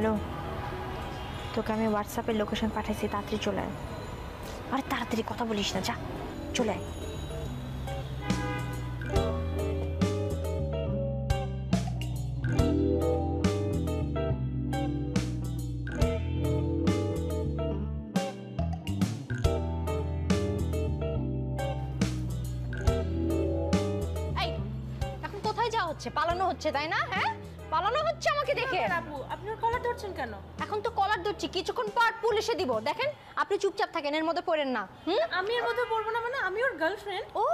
Hello, তোকে আমি হোয়াটসঅ্যাপে লোকেশন পাঠাইছি, তাড়াতাড়ি চলে আয়। আরে তাড়াতাড়ি কথা বলিস না, যা চলে আয়। এখন কোথায় যাওয়া হচ্ছে? পালানো হচ্ছে তাই না? হ্যাঁ, পালানো হচ্ছে আমাকে দেখে। আপু, আপনি ওর কলার ধরছেন কেন? এখন তো কলার ধরছি, কিছুক্ষণ পর পুলিশে দিব। দেখেন, আপনি চুপচাপ থাকেন, এর মধ্যে পড়েন না। আমি এর মধ্যে পড়বো না মানে? আমি ওর গার্লফ্রেন্ড। ও,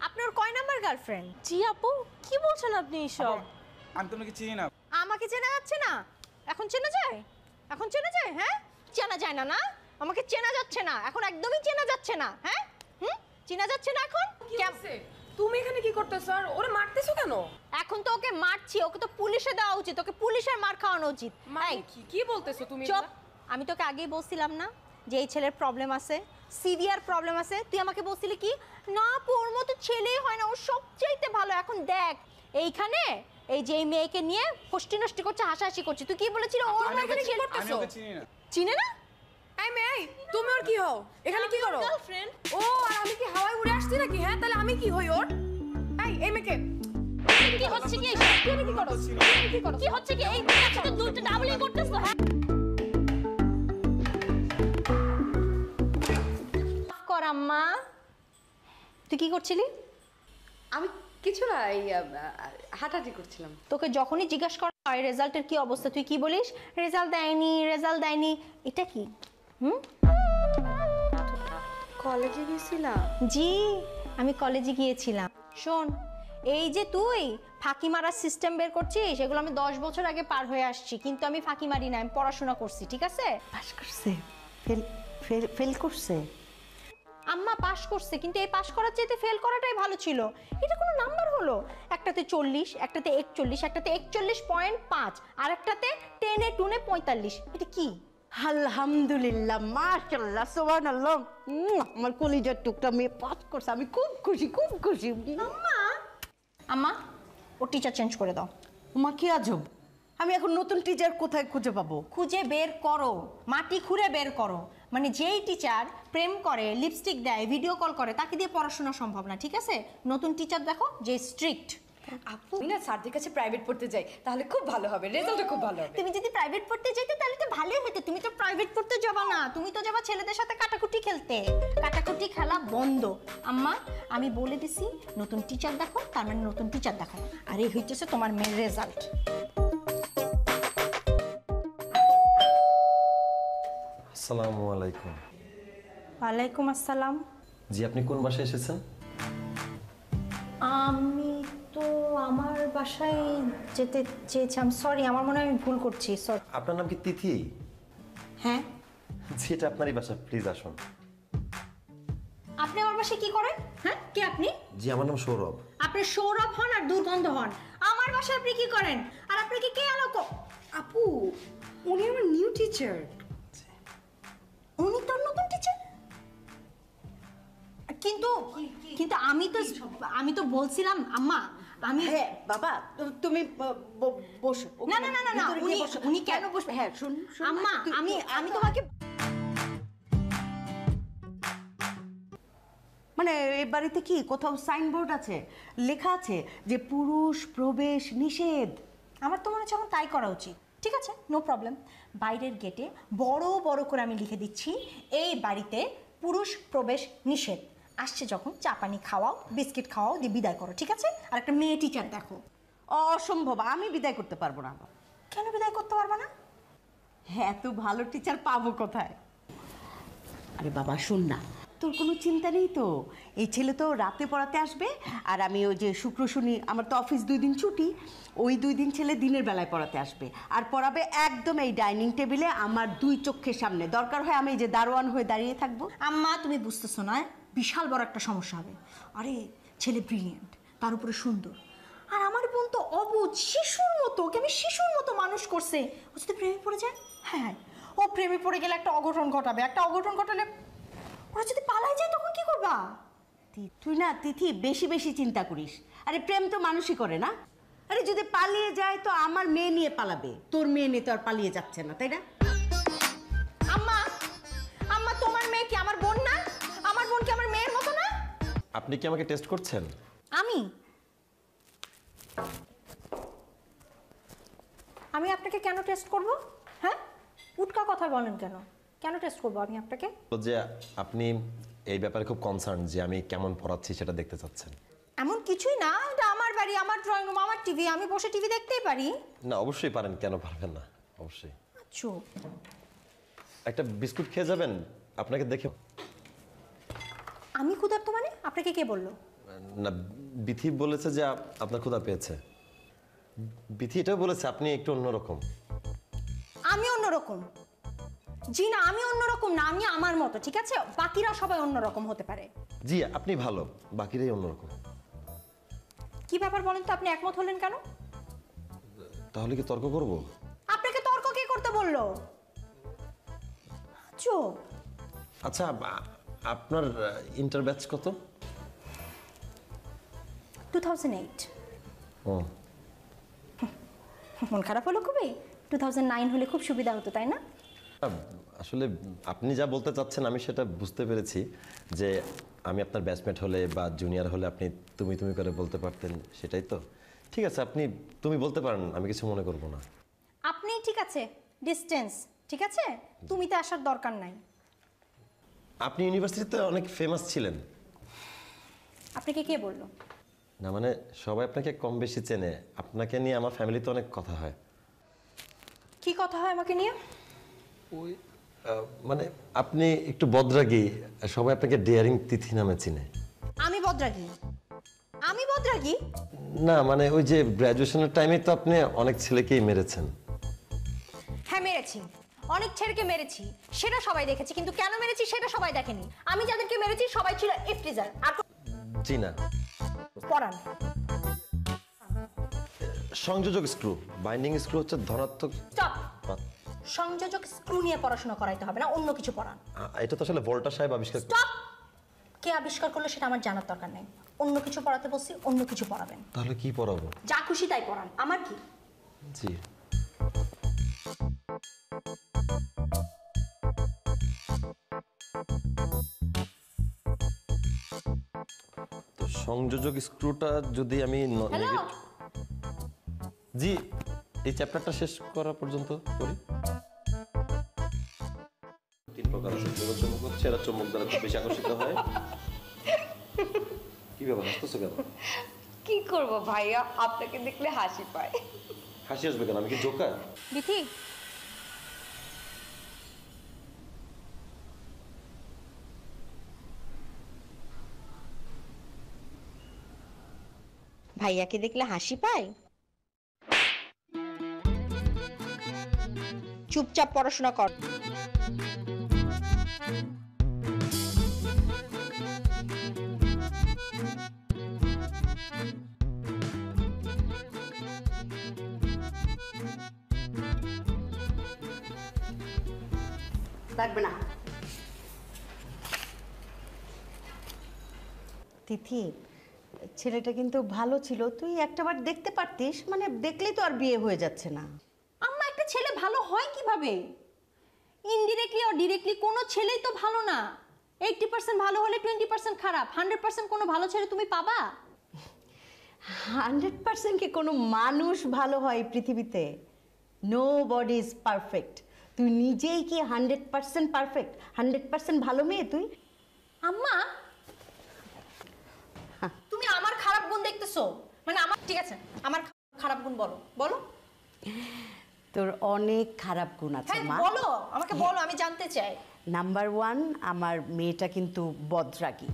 আপনি ওর কয় নাম্বার গার্লফ্রেন্ড? জি আপু, কি বলছেন আপনি এসব? আমি তোমাকে চিনি না। আমাকে চেনা যাচ্ছে না? এখন চেনা যায়? এখন চেনা যায়? হ্যাঁ, চেনা যায় না না? আমাকে চেনা যাচ্ছে না এখন, একদমই চেনা যাচ্ছে না। হ্যাঁ, চেনা যাচ্ছে না এখন। তুমি এখানে কি করতেছো আর ওরে মারতেছো কেন? এখন তো ওকে মারছি, ওকে তো পুলিশে দেওয়া উচিত, ওকে পুলিশের মার খাওয়ানো উচিত। কি বলতেছো তুমি? চুপ, আমি তোকে আগেই বলছিলাম না যে এই ছেলের প্রবলেম আছে, সিভিয়ার প্রবলেম আছে? তুই আমাকে বলছিলি কি না আপু ওর মতো ছেলেই হয় না, ও সবচাইতে ভালো। এখন দেখ এইখানে এই যে এই মেয়েকে নিয়ে ফষ্টি নষ্টি করছে, হাসাহাসি করছে। তুই কি বলেছিলি ওর মতো ছেলে? আমি ওকে চিনি না। চিনে না? এই মেয়ে, তুমি ওর কি হও? এখানে কি করো? গার্লফ্রেন্ড। ও, আর আমি কি হাওয়ায় উড়ে আসছি নাকি? হ্যাঁ, তাহলে আমি কি হই ওর? এই মেয়েকে কি হচ্ছে কি? তুমি কি করো? কি করো? কি হচ্ছে কি? এই কাছে তো দুইটা ডাবলই করতেছো। হ্যাঁ, মাফ কর আম্মা। তুই কি করছিলি? আমি কিছু না, এই হাঁটাহাঁটি করছিলাম। তোকে যখনই জিজ্ঞাসা করা হয় রেজাল্টের কি অবস্থা, তুই কি বলিস? রেজাল্ট দেয়নি, রেজাল্ট দেয়নি। এটা কি? কলেজে গেছিলাম। জি, আমি কলেজে গিয়েছিলাম। শোন, এই যে তুই ফাঁকি মারার সিস্টেম বের করছিস, এগুলো আমি 10 বছর আগে পার হয়ে আসছি, কিন্তু আমি ফাঁকি মারি না, আমি পড়াশোনা করছি। ঠিক আছে? পাস করছে? ফেল করছে? আম্মা পাস করছে, কিন্তু এই পাস করার চাইতে ফেল করাটাই ভালো ছিল। এটা কোনো নাম্বার হলো? একটাতে 40, একটাতে 41, একটাতে 41.5, আর একটাতে 10-এ 2-এ 45। এটা কি? আলহামদুলিল্লাহ, মাশাআল্লাহ, সুবহানাল্লাহ। আমার কলিজার টুকটা মেয়ে পাস করছে, আমি খুব খুশি, খুব খুশি। আম্মা, ও টিচার চেঞ্জ করে দাও। মা কি আজব! আমি এখন নতুন টিচার কোথায় খুঁজে পাবো? খুঁজে বের করো, মাটি খুঁড়ে বের করো। মানে যেই টিচার প্রেম করে, লিপস্টিক দেয়, ভিডিও কল করে, তাকে দিয়ে পড়াশোনা সম্ভব না। ঠিক আছে? নতুন টিচার দেখো যে স্ট্রিক্ট। আপু, আমি না স্যারদের কাছে প্রাইভেট পড়তে যাই, তাহলে খুব ভালো হবে, রেজাল্টও খুব ভালো হবে। তুমি যদি প্রাইভেট পড়তে যেতে তাহলে তো ভালোই হতো। তুমি তো প্রাইভেট পড়তে যাবা না, তুমি তো যাবা ছেলেদের সাথে কাটাকুটি খেলতে। কাটাকুটি খেলা বন্ধ। আম্মা, আমি বলে দিছি নতুন টিচার দেখো, তার মানে নতুন টিচার দেখো। আর এই হইতেছে তোমার মেয়ের রেজাল্ট। আসসালামু আলাইকুম। ওয়ালাইকুম আসসালাম। জি, আপনি কোন বাসায় এসেছেন? আমি তো আমার বাসায় যেতে চেয়েছিলাম। সরি, আমার মনে হয় আমি ভুল করছি। সরি। আপনার নাম কি তিথি? হ্যাঁ। জি, এটা আপনারই বাসা, প্লিজ আসুন। আপনি আমার বাসায় কি করেন? হ্যাঁ, কে আপনি? জি, আমার নাম সৌরভ। আপনি সৌরভ হন আর দুর্গন্ধ হন। আমার বাসায় আপনি কি করেন? আর আপনাকে কে আলোক? আপু, উনি আমার নিউ টিচার। উনি তো নতুন টিচার। কিন্তু কিন্তু আমি তো বলছিলাম আম্মা, আমি হ্যাঁ বাবা, তুমি বসো। না না না না, উনি কেন বসবে? হ্যাঁ, শুন আম্মা, আমি তোমাকে মানে এই বাড়িতে কি কোথাও সাইনবোর্ড আছে, লেখা আছে যে পুরুষ প্রবেশ নিষেধ? আমার তো মনে হচ্ছে এখন তাই করা উচিত। ঠিক আছে, নো প্রবলেম। বাইরের গেটে বড় বড় করে আমি লিখে দিচ্ছি, এই বাড়িতে পুরুষ প্রবেশ নিষেধ। আসছে যখন চা পানি খাওয়াও, বিস্কিট খাওয়াও, দিয়ে বিদায় করো। ঠিক আছে? আর একটা মেয়ে টিচার দেখো। অসম্ভব, আমি বিদায় করতে পারবো না। কেন বিদায় করতে পারবে না? হ্যাঁ, এত ভালো টিচার পাবো কোথায়? আরে বাবা শোন না, তোর কোনো চিন্তা নেই তো। এই ছেলে তো রাতে পড়াতে আসবে, আর আমি ওই যে শুক্র শনি আমার তো অফিস 2 দিন ছুটি, ওই 2 দিন ছেলে দিনের বেলায় পড়াতে আসবে আর পড়াবে একদম এই ডাইনিং টেবিলে আমার 2 চোখের সামনে। দরকার হয় আমি এই যে দারোয়ান হয়ে দাঁড়িয়ে থাকবো। আম্মা, তুমি বুঝতেছো না, বিশাল বড় একটা সমস্যা হবে। আরে ছেলে ব্রিলিয়েন্ট, তার উপরে সুন্দর, আর আমার বোন তো অবুঝ, শিশুর মতো। ওকে আমি শিশুর মতো মানুষ করছে। ও যদি প্রেমে পড়ে যায়, হ্যাঁ, ও প্রেমে পড়ে গেলে একটা অঘটন ঘটাবে। একটা অঘটন ঘটালে ওরা যদি পালাই যায় তখন কি করবা? তুই না তিথি বেশি বেশি চিন্তা করিস। আরে প্রেম তো মানুষই করে না। আরে যদি পালিয়ে যায় তো আমার মেয়ে নিয়ে পালাবে, তোর মেয়ে নিয়ে তো আর পালিয়ে যাচ্ছে না, তাই না? আম্মা, আম্মা তোমার মেয়ে কি আমার বোন না? আমার বোন কি আমার মেয়ের মতো না? আপনি কি আমাকে টেস্ট করছেন? আমি আমি আপনাকে কেন টেস্ট করব? হ্যাঁ, উটকা কথা বলেন কেন? কেন টেস্ট করব আমি আপনাকে? তো যে আপনি এই ব্যাপারে খুব কনসার্ন যে আমি কেমন পড়াচ্ছি সেটা দেখতে চাচ্ছেন। এমন কিছুই না, এটা আমার বাড়ি, আমার ড্রয়িং রুম, আমার টিভি, আমি বসে টিভি দেখতেই পারি। না অবশ্যই পারেন, কেন পারবেন না? অবশ্যই। চুপ। একটা বিস্কুট খেয়ে যাবেন? আপনাকে দেখে আমি ক্ষুধার্ত মানে? আপনাকে কে বললো? না, বিথি বলেছে যে আপনার ক্ষুধা পেয়েছে। বিথি এটাও বলেছে আপনি একটু অন্যরকম। আমি অন্যরকম? জি না, আমি অন্যরকম না, আমি আমার মতো, ঠিক আছে? বাকিরা সবাই অন্যরকম হতে পারে। জি আপনি ভালো, বাকিরাই অন্যরকম। কি ব্যাপার বলেন তো, আপনি একমত হলেন কেন? তাহলে কি তর্ক করব? আপনাকে তর্ক কে করতে বললো? চুপ। আচ্ছা আপনার ইন্টার ব্যাচ কত? 2008। ও মন খারাপ হলো খুবই? 2009 হলে খুব সুবিধা হতো, তাই না? আসলে আপনি যা বলতে চাচ্ছেন আমি সেটা বুঝতে পেরেছি, যে আমি আপনার ব্যাচমেট হলে বা জুনিয়র হলে আপনি তুমি তুমি করে বলতে পারতেন, সেটাই তো। ঠিক আছে, আপনি তুমি বলতে পারেন, আমি কিছু মনে করব না। আপনি ঠিক আছে, ডিস্টেন্স ঠিক আছে, তুমিতে আসার দরকার নাই। আপনি ইউনিভার্সিটিতে অনেক ফেমাস ছিলেন। আপনাকে কে বললো? না মানে সবাই আপনাকে কম বেশি চেনে, আপনাকে নিয়ে আমার ফ্যামিলিতে অনেক কথা হয়। কি কথা হয় আমাকে নিয়ে? ওই মানে আপনি একটু বদরাগী, সবাই আপনাকে ডেয়ারিং তিথি নামে চিনে। আমি বদরাগী? আমি বদরাগী? না মানে ওই যে গ্র্যাজুয়েশনের টাইমে তো আপনি অনেক ছেলেকেই মেরেছেন। হ্যাঁ মেরেছি, অনেক ছেলেকে মেরেছি, সেটা সবাই দেখেছি, কিন্তু কেন মেরেছি সেটা সবাই দেখেনি। আমি যাদেরকে মেরেছি সবাই ছিল ইফটিজার। আর জি না, পড়ান। সংযোজক স্ক্রু, বাইন্ডিং স্ক্রু হচ্ছে ধনাত্মক। স্টপ। সংযোজক স্ক্রু নিয়ে পড়াশোনা করাইতে হবে না, অন্য কিছু পড়ান। এটা তো আসলে ভোল্টা সাহেব আবিষ্কার স্টপ। কে আবিষ্কার করলো সেটা আমার জানার দরকার নেই। অন্য কিছু পড়াতে বলছি, অন্য কিছু পড়াবেন। তাহলে কি পড়াবো? যা খুশি তাই পড়ান, আমার কি? জি তো সংযোজক স্ক্রুটা যদি আমি হ্যালো, জি এই চ্যাপ্টারটা শেষ করা পর্যন্ত করি। তিন প্রকার আছে, চুম্বক হচ্ছে এরা চুম্বক দ্বারা খুব বেশি আকর্ষিত হয়। কি ব্যাপার, হাসতেছো কেন? কি করব ভাইয়া, আপনাকে দেখলে হাসি পায়। হাসি আসবে কেন? আমি কি জোকার? বিথি ভাইয়াকে দেখলে হাসি পায়? চুপচাপ পড়াশোনা কর। লাগবে না। তিথি, ছেলেটা কিন্তু ভালো ছিল, তুই একটাবার দেখতে পারতিস, মানে দেখলেই তো আর বিয়ে হয়ে যাচ্ছে না। আম্মা, একটা ছেলে ভালো হয় কিভাবে? ইনডিরেক্টলি আর ডিরেক্টলি কোনো ছেলেই তো ভালো না। 80% ভালো হলে 20% খারাপ, 100% কোনো ভালো ছেলে তুমি পাবা? 100% কি কোনো মানুষ ভালো হয় এই পৃথিবীতে? Nobody is perfect. তুই নিজেই কি 100% পারফেক্ট, 100% ভালো মেয়ে তুই? আম্মা, তুমি আমার খারাপ গুণ দেখতেছো? মানে আমার, ঠিক আছে, আমার খারাপ গুণ বলো, বলো। তোর অনেক খারাপ গুণ আছে হ্যাঁ মা। বলো, আমাকে বলো, আমি জানতে চাই। নাম্বার 1, আমার মেয়েটা কিন্তু বদরাগী।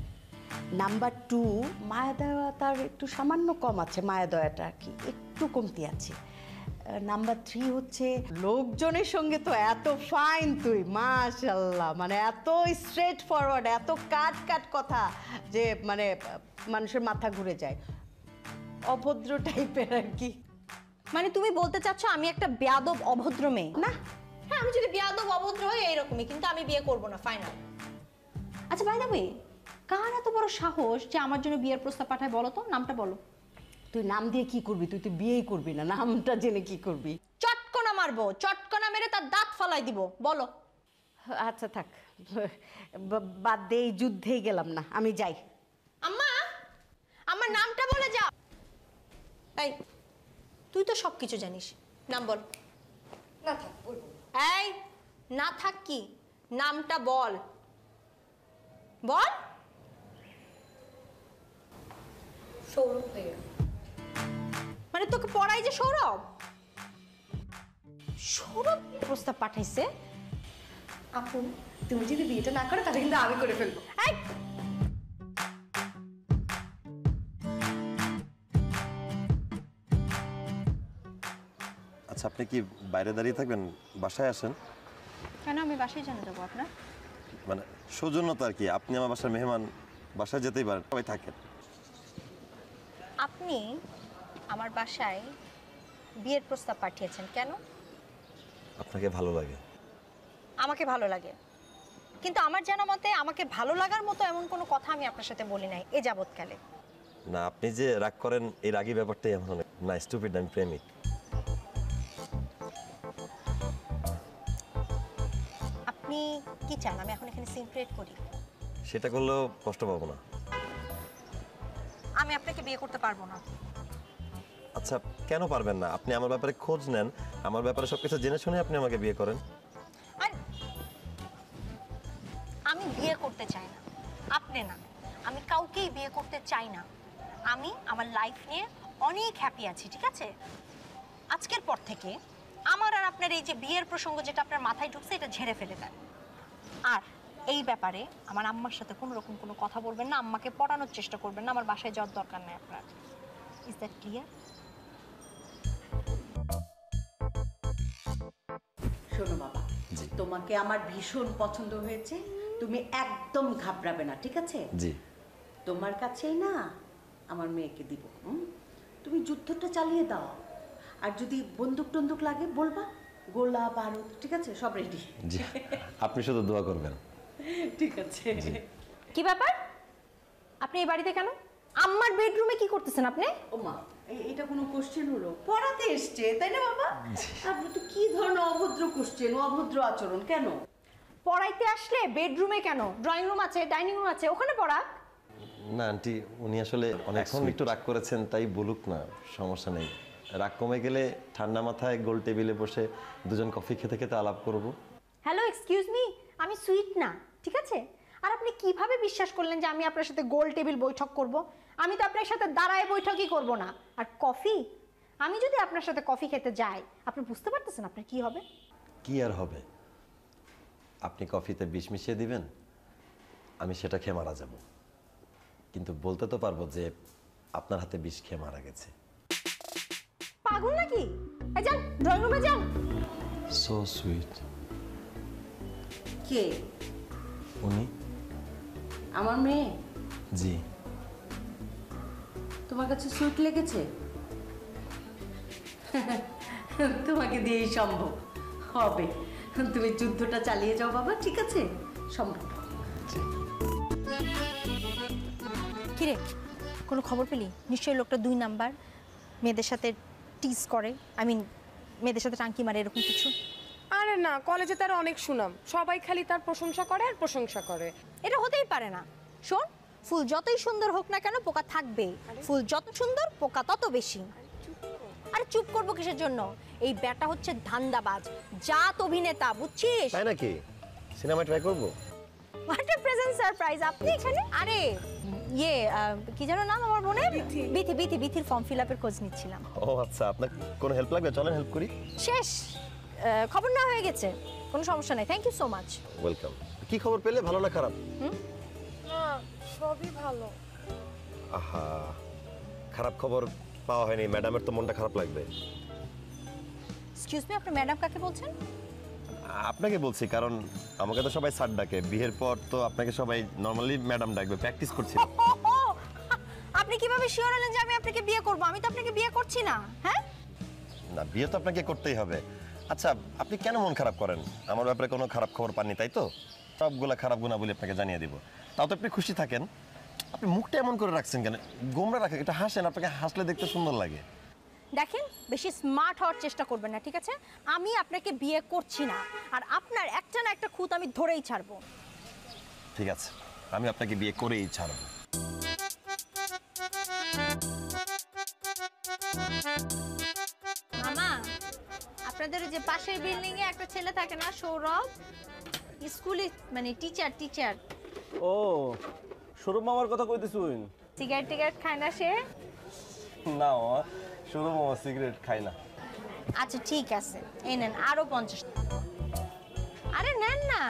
নাম্বার 2, মায়া দয়া তার একটু সামান্য কম আছে, মায়া দয়াটা আর কি একটু কমতি আছে। নাম্বার 3 হচ্ছে লোকজনের সঙ্গে তো এত ফাইন তুই, মাশাআল্লাহ, মানে এত স্ট্রেট ফরওয়ার্ড, এত কাট কাট কথা যে মানে মানুষের মাথা ঘুরে যায়। অভদ্র টাইপের আর কি। মানে তুমি বলতে চাচ্ছ আমি একটা বেয়াদব অভদ্র মেয়ে? না, হ্যাঁ, আমি যদি বেয়াদব অভদ্র হই এইরকমই, কিন্তু আমি বিয়ে করব না, ফাইনাল। আচ্ছা বাই দ্য ওয়ে, কার এত বড় সাহস যে আমার জন্য বিয়ের প্রস্তাব পাঠায় বলো তো? নামটা বলো। তুই নাম দিয়ে কি করবি? তুই তো বিয়েই করবি না, নামটা জেনে কি করবি? চটকনা মারবো, চটকনা মেরে তার দাঁত ফালাই দিব। বলো। আচ্ছা থাক, বাদ দে, এই যুদ্ধেই গেলাম না, আমি যাই। আম্মা, আমার নামটা বলে যাও। এই, তুই তো সব কিছু জানিস, নাম বল। না থাক, বলবো। এই, না থাক কি, নামটা বল। বল। সৌরভ ভাইয়া। মানে তোকে পড়াই যে সৌরভ? সৌরভ প্রস্তাব পাঠাইছে? আপু, তুমি যদি বিয়েটা না করো তাহলে কিন্তু আমি করে ফেলবো। এই, আচ্ছা, আপনি কি বাইরে দাঁড়িয়ে থাকবেন? বাসায় আসেন। কেন আমি বাসায় জানা যাবো আপনার? মানে সৌজন্যতা আর কি, আপনি আমার বাসার মেহমান, বাসায় যেতেই পারেন, সবাই থাকেন। আপনি আমার বাসায় বিয়ের প্রস্তাব পাঠিয়েছেন কেন? আপনাকে ভালো লাগে। আমাকে ভালো লাগে, কিন্তু আমার জানা মতে আমাকে ভালো লাগার মতো এমন কোনো কথা আমি আপনার সাথে বলি নাই এ যাবৎকালে। না, আপনি যে রাগ করেন এই রাগী ব্যাপারটাই আমার অনেক না, স্টুপিড, আমি প্রেমিক। আপনি কি চান আমি এখন এখানে সিন ক্রিয়েট করি? সেটা করলেও কষ্ট পাবো না। আমি আপনাকে বিয়ে করতে পারবো না। আচ্ছা, কেন পারবেন না? আপনি আমার ব্যাপারে খোঁজ নেন, আমার ব্যাপারে সবকিছু জেনে শুনে আপনি আমাকে বিয়ে করেন। আর আমি বিয়ে করতে চাই না, আপনি না, আমি কাউকেই বিয়ে করতে চাই না। আমি আমার লাইফ নিয়ে অনেক হ্যাপি আছি, ঠিক আছে? আজকের পর থেকে আমার আর আপনার এই যে বিয়ের প্রসঙ্গ যেটা আপনার মাথায় ঢুকছে এটা ঝেড়ে ফেলে দেন। আর এই ব্যাপারে আমার আম্মার সাথে কোনো রকম কোনো কথা বলবেন না, আম্মাকে পড়ানোর চেষ্টা করবেন না, আমার বাসায় যাওয়ার দরকার নেই আপনার। Is that clear? শোনো বাবা, তোমাকে আমার ভীষণ পছন্দ হয়েছে, তুমি একদম ঘাবড়াবে না, ঠিক আছে? জি। তোমার কাছেই না আমার মেয়েকে দিব। তুমি যুদ্ধটা চালিয়ে দাও, আর যদি বন্দুক টন্দুক লাগে বলবা, গোলা বারুদ, ঠিক আছে? সব রেডি। জি, আপনি শুধু দোয়া করবেন। ঠিক আছে। কি ব্যাপার? আপনি এই বাড়িতে কেন? আম্মার বেডরুমে কি করতেছেন আপনি? ও মা, এটা কোনো কোশ্চেন হলো? পড়াতে এসছে তাই না বাবা? আপনি তো কি ধরনের অভদ্র কোশ্চেন, অভদ্র আচরণ কেন? পড়াইতে আসলে বেডরুমে কেন? ড্রয়িং রুম আছে, ডাইনিং রুম আছে, ওখানে পড়াক। না আন্টি, উনি আসলে অনেকক্ষণ একটু রাগ করেছেন, তাই বলুক না, সমস্যা নেই। রাগ কমে গেলে ঠান্ডা মাথায় গোল টেবিলে বসে দুজন কফি খেতে খেতে আলাপ করব। হ্যালো, এক্সকিউজ মি, আমি সুইট না, ঠিক আছে? আর আপনি কিভাবে বিশ্বাস করলেন যে আমি আপনার সাথে গোল টেবিল বৈঠক করব? আমি তো আপনার সাথে দাঁড়ায় বৈঠকই করব না। আর কফি, আমি যদি আপনার সাথে কফি খেতে যাই, আপনি বুঝতে পারতেছেন আপনার কি হবে? কি আর হবে? আপনি কফিতে বিষ মিশিয়ে দিবেন, আমি সেটা খেয়ে মারা যাব। কিন্তু বলতে তো পারবো যে আপনার হাতে বিষ খেয়ে মারা গেছে। পাগল নাকি? এই যান, ড্রয়িং রুমে যান। So sweet. কে? উনি? আমার মেয়ে? জি। তোমার কাছে সুইট লেগেছে? তোমাকে দিয়েই সম্ভব হবে। তুমি যুদ্ধটা চালিয়ে যাও বাবা, ঠিক আছে? সম্ভব। কিরে, কোনো খবর পেলি? নিশ্চয়ই লোকটা 2 নাম্বার, মেয়েদের সাথে টিজ করে, আই মিন মেয়েদের সাথে টাঙ্কি মারে, এরকম কিছু। আরে না, কলেজে তার অনেক সুনাম, সবাই খালি তার প্রশংসা করে আর প্রশংসা করে। এটা হতেই পারে না। শোন, ফুল যতই সুন্দর হোক না কেন পোকা থাকবে। ফুল যত সুন্দর পোকা তত বেশি। আরে চুপ করবো কিসের জন্য? এই ব্যাটা হচ্ছে ধান্দাবাজ, জাত অভিনেতা, বুঝছিস? তাই নাকি? সিনেমা ট্রাই করব? What a present surprise! আপনি এখানে? আরে ইয়ে কি যেন নাম আমার বোনের? বিথির ফর্ম ফিল আপের খোঁজ নিচ্ছিলাম। ও আচ্ছা, আপনার কোনো হেল্প লাগবে? চলেন হেল্প করি। শেষ, খবর না হয়ে গেছে, কোনো সমস্যা নেই। Thank you so much. Welcome. কি খবর পেলে, ভালো না খারাপ? না, সবই ভালো। আহা, খারাপ খবর পাওয়া হয়নি, ম্যাডামের তো মনটা খারাপ লাগবে। এক্সকিউজ মি, আপনি ম্যাডাম কাকে বলছেন? আপনাকে বলছি, কারণ আমাকে তো সবাই স্যার ডাকে, বিয়ের পর তো আপনাকে সবাই নর্মালি ম্যাডাম ডাকবে, প্র্যাকটিস করছি। আপনি কিভাবে শিওর হলেন যে আমি আপনাকে বিয়ে করব? আমি তো আপনাকে বিয়ে করছি না। হ্যাঁ না, বিয়ে তো আপনাকে করতেই হবে। আচ্ছা, আপনি কেন মন খারাপ করেন? আমার ব্যাপারে কোনো খারাপ খবর পাননি তাই তো? সবগুলা খারাপ গুণাবলী আপনাকে জানিয়ে দিব, তাও তো আপনি খুশি থাকেন। আপনি মুখটা এমন করে রাখছেন কেন? গোমরা রাখেন, এটা হাসেন, আপনাকে হাসলে দেখতে সুন্দর লাগে। দেখেন, বেশি স্মার্ট হওয়ার চেষ্টা করবেন না, ঠিক আছে? আমি আপনাকে বিয়ে করছি না, আর আপনার একটা না একটা খুঁত আমি ধরেই ছাড়বো। ঠিক আছে, আমি আপনাকে বিয়ে করেই ছাড়বো। মামা, আপনাদের যে পাশের বিল্ডিং এ একটা ছেলে থাকে না, সৌরভ, স্কুলে মানে টিচার ও সৌরভ মামার কথা কইতেছুন? সিগারেট খায় না সে? না মামা, সৌরভ মামা সিগারেট খায় না। আচ্ছা ঠিক আছে, এই নেন আরো 50। আরে নেন না,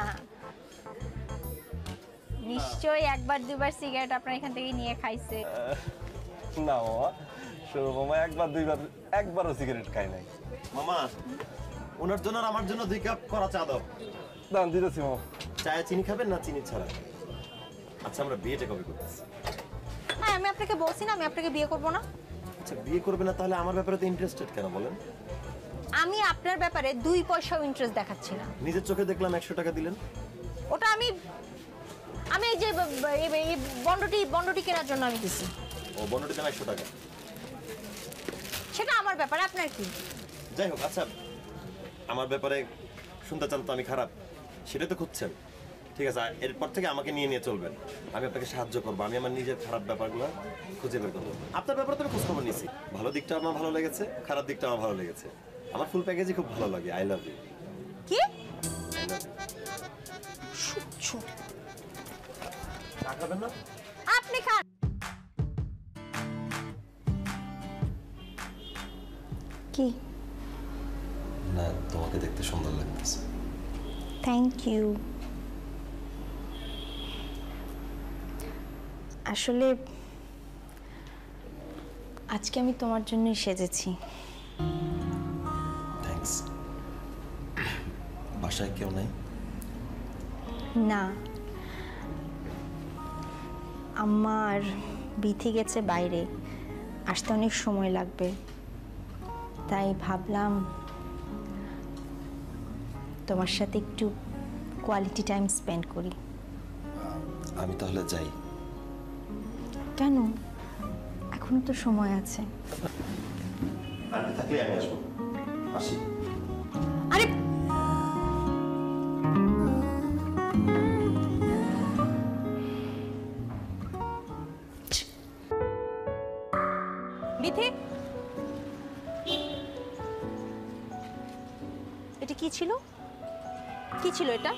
নিশ্চয়ই একবার দুবার সিগারেট আপনার এখান থেকে নিয়ে খাইছে। না মামা, সৌরভ মামা একবার দুইবার, একবারও সিগারেট খায় নাই। মামা, ওনার জন্য আর আমার জন্য 2 কাপ করা চা দাও। দাম দিতেছি মামা। চায়ে চিনি খাবেন না চিনি ছাড়া? আচ্ছা, আমরা বিয়েটা কবে করতেছি? হ্যাঁ, আমি আপনাকে বলছি না আমি আপনাকে বিয়ে করব না। আচ্ছা, বিয়ে করবে না তাহলে আমার ব্যাপারে তো ইন্টারেস্টেড কেন বলেন? আমি আপনার ব্যাপারে 2 পয়সাও ইন্টারেস্ট দেখাচ্ছি না। নিজের চোখে দেখলাম 100 টাকা দিলেন। ওটা আমি এই যে এই বন্ডটি কেনার জন্য আমি দিছি। ও, বন্ডটি দাম 100 টাকা। সেটা আমার ব্যাপারে, আপনার কি? যাই হোক, আচ্ছা, আমার ব্যাপারে শুনতে চান তো আমি খারাপ, সেটা তো খুঁজছেন। ঠিক আছে, এরপর থেকে আমাকে নিয়ে নিয়ে চলবেন। আমি আপনাকে সাহায্য করবো, আমি আমার নিজের খারাপ ব্যাপারগুলো খুঁজে বের করবো। আপনার ব্যাপারে তো আমি খোঁজ খবর নিছি, ভালো দিকটা আমার ভালো লেগেছে, খারাপ দিকটা আমার ভালো লেগেছে। আমার ফুল প্যাকেজই খুব ভালো লাগে। I love you. কি? I love you. চা খাবেন না? আপনি খান। কি? না, তোমাকে দেখতে সুন্দর লাগতেছে। Thank you. আসলে আজকে আমি তোমার জন্যই সেজেছি। থ্যাঙ্কস। বাসায় কেউ নেই? না, আমার বিথি গেছে বাইরে, আসতে অনেক সময় লাগবে, তাই ভাবলাম তোমার সাথে একটু কোয়ালিটি টাইম স্পেন্ড করি। আমি তাহলে যাই। কেন? এখনো তো সময় আছে। আন্টি থাকলে আমি আসবো। আসি। আরে বিথি, এটা কি ছিল? কি ছিল এটা?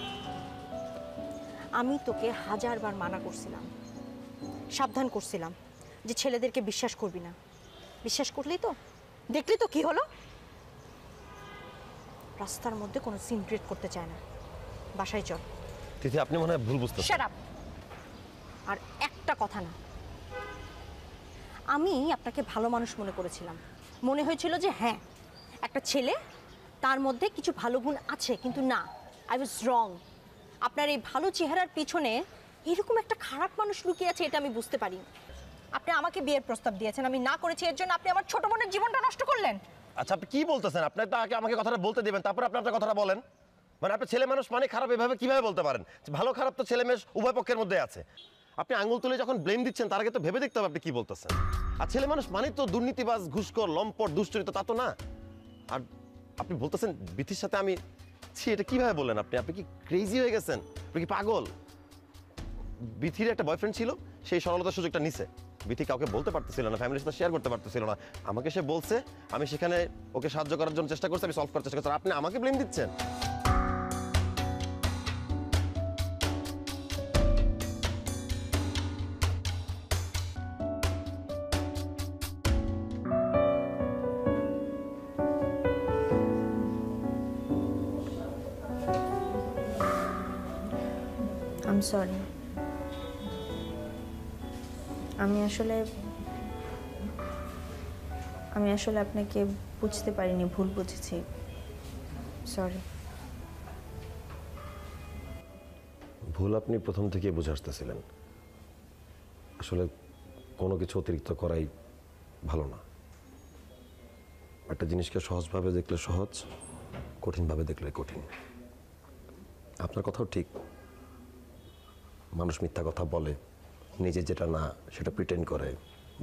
আমি তোকে 1000 বার মানা করছিলাম, সাবধান করছিলাম যে ছেলেদেরকে বিশ্বাস করবি না। বিশ্বাস করলি তো? দেখলি তো কি হলো? রাস্তার মধ্যে কোনো সিন ক্রিয়েট করতে চায় না। বাসায় চল। তিথি, আপনি মনে হয় ভুল বুঝতেছেন। Shut up. আর একটা কথা না, আমি আপনাকে ভালো মানুষ মনে করেছিলাম। মনে হয়েছিল যে হ্যাঁ, একটা ছেলে, তার মধ্যে কিছু ভালো গুণ আছে, কিন্তু না, আই ওয়াজ রং। আপনার এই ভালো চেহারার পিছনে এরকম একটা খারাপ মানুষ লুকিয়ে আছে, এটা আমি বুঝতে পারি। আপনি আমাকে বিয়ের প্রস্তাব দিয়েছেন, আমি না করেছি, এর জন্য আপনি আমার ছোট বোনের জীবনটা নষ্ট করলেন। আচ্ছা, আপনি কি বলতেছেন? আপনি তো আগে আমাকে কথাটা বলতে দিবেন, তারপর আপনি আপনার কথাটা বলেন। মানে আপনি ছেলে মানুষ মানে খারাপ এভাবে কিভাবে বলতে পারেন? ভালো খারাপ তো ছেলে মেয়ে উভয় পক্ষের মধ্যে আছে। আপনি আঙুল তুলে যখন ব্লেম দিচ্ছেন, তার আগে তো ভেবে দেখতে হবে আপনি কি বলতেছেন। আর ছেলে মানুষ মানে তো দুর্নীতিবাজ, ঘুষখোর, লম্পট, দুশ্চরিত্র, তা তো না। আর আপনি বলতেছেন বিথির সাথে আমি, ছি, এটা কিভাবে বললেন আপনি? আপনি কি ক্রেজি হয়ে গেছেন? আপনি কি পাগল? বিথির একটা বয়ফ্রেন্ড ছিল, সেই সরলতার সুযোগটা নিছে। বিথি কাউকে বলতে পারতেছিল না, ফ্যামিলির সাথে শেয়ার করতে পারতেছিল না। আমাকে সে বলছে, আমি সেখানে ওকে সাহায্য করার জন্য চেষ্টা করছি, আমি সলভ করার চেষ্টা করছি। আপনি আমাকে ব্লেম দিচ্ছেন? I am sorry. আমি আসলে আপনাকে বুঝতে পারিনি, ভুল বুঝেছি, সরি। ভুল আপনি প্রথম থেকে বুঝে আসতেছিলেন। আসলে কোনো কিছু অতিরিক্ত করাই ভালো না। একটা জিনিসকে সহজভাবে দেখলে সহজ, কঠিনভাবে দেখলে কঠিন। আপনার কথাও ঠিক, মানুষ মিথ্যা কথা বলে, নিজে যেটা না সেটা প্রিটেন্ড করে,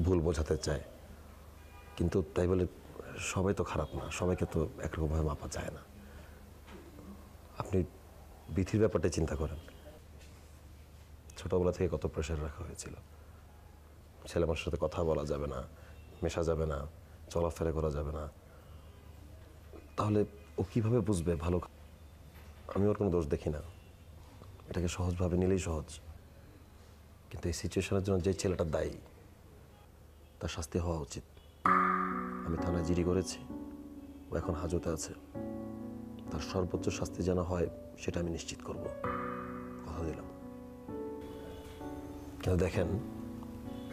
ভুল বোঝাতে চায়। কিন্তু তাই বলে সবাই তো খারাপ না, সবাইকে তো একরকমভাবে মাপা যায় না। আপনি বিথির ব্যাপারটা চিন্তা করেন। ছোটবেলা থেকে কত প্রেশার রাখা হয়েছিল, ছেলে মানুষের সাথে কথা বলা যাবে না, মেশা যাবে না, চলাফেরা করা যাবে না। তাহলে ও কিভাবে বুঝবে ভালো? আমি ওর কোনো দোষ দেখি না, এটাকে সহজভাবে নিলেই সহজ। কিন্তু এই সিচুয়েশনের জন্য যে ছেলেটা দায়ী, তার শাস্তি হওয়া উচিত। আমি থানায় জিডি করেছি, ও এখন হাজতে আছে। তার সর্বোচ্চ শাস্তি যেন হয় সেটা আমি নিশ্চিত করব, কথা দিলাম। কিন্তু দেখেন,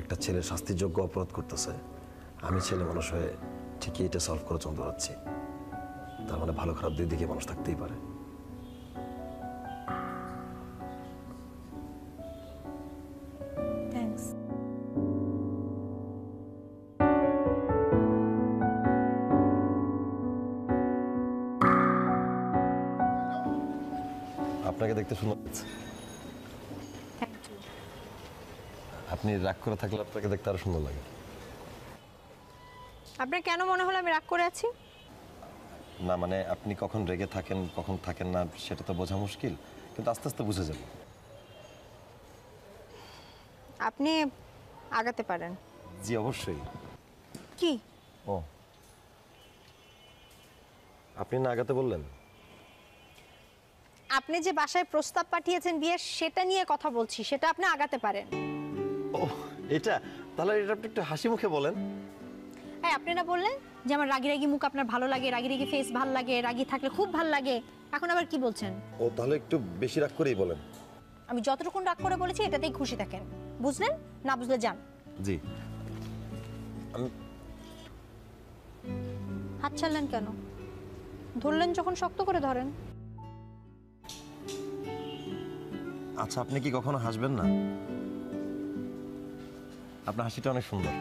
একটা ছেলে শাস্তিযোগ্য অপরাধ করতেছে, আমি ছেলে মানুষ হয়ে ঠিকই এটা সলভ করে চলতে পারছি। তার মানে ভালো খারাপ দুই দিকে মানুষ থাকতেই পারে। থ্যাঙ্কস। আপনাকে দেখতে সুন্দর লাগছে। আপনি রাগ করে থাকলে আপনাকে দেখতে আরো সুন্দর লাগে। আপনার কেন মনে হলো আমি রাগ করে আছি? না মানে আপনি কখন রেগে থাকেন কখন থাকেন না সেটা তো বোঝা মুশকিল, কিন্তু আস্তে আস্তে বুঝে যাবে। আপনি আগাতে পারেন। জি অবশ্যই। কি? ও, আপনি না আগাতে বললেন? আপনি যে বাসায় প্রস্তাব পাঠিয়েছেন বিয়ের, সেটা নিয়ে কথা বলছি, সেটা আপনি আগাতে পারেন। ও এটা, তাহলে এটা আপনি একটু হাসি মুখে বলেন। হ্যাঁ, আপনি না বললেন যে আমার রাগি রাগি মুখ আপনার ভালো লাগে, রাগি রাগি ফেস ভালো লাগে, রাগি থাকলে খুব ভালো লাগে। এখন আবার কি বলছেন? ও তাহলে একটু বেশি রাগ করেই বলেন। আমি যতটুকুন রাগ করে বলেছি এটাতেই খুশি থাকেন, বুঝলেন? না বুঝলে যান। জি। আমি হাত ছাড়লেন কেন? ধরলেন যখন শক্ত করে ধরেন। আচ্ছা, আপনি কি কখনো হাসবেন না? আপনার হাসিটা অনেক সুন্দর।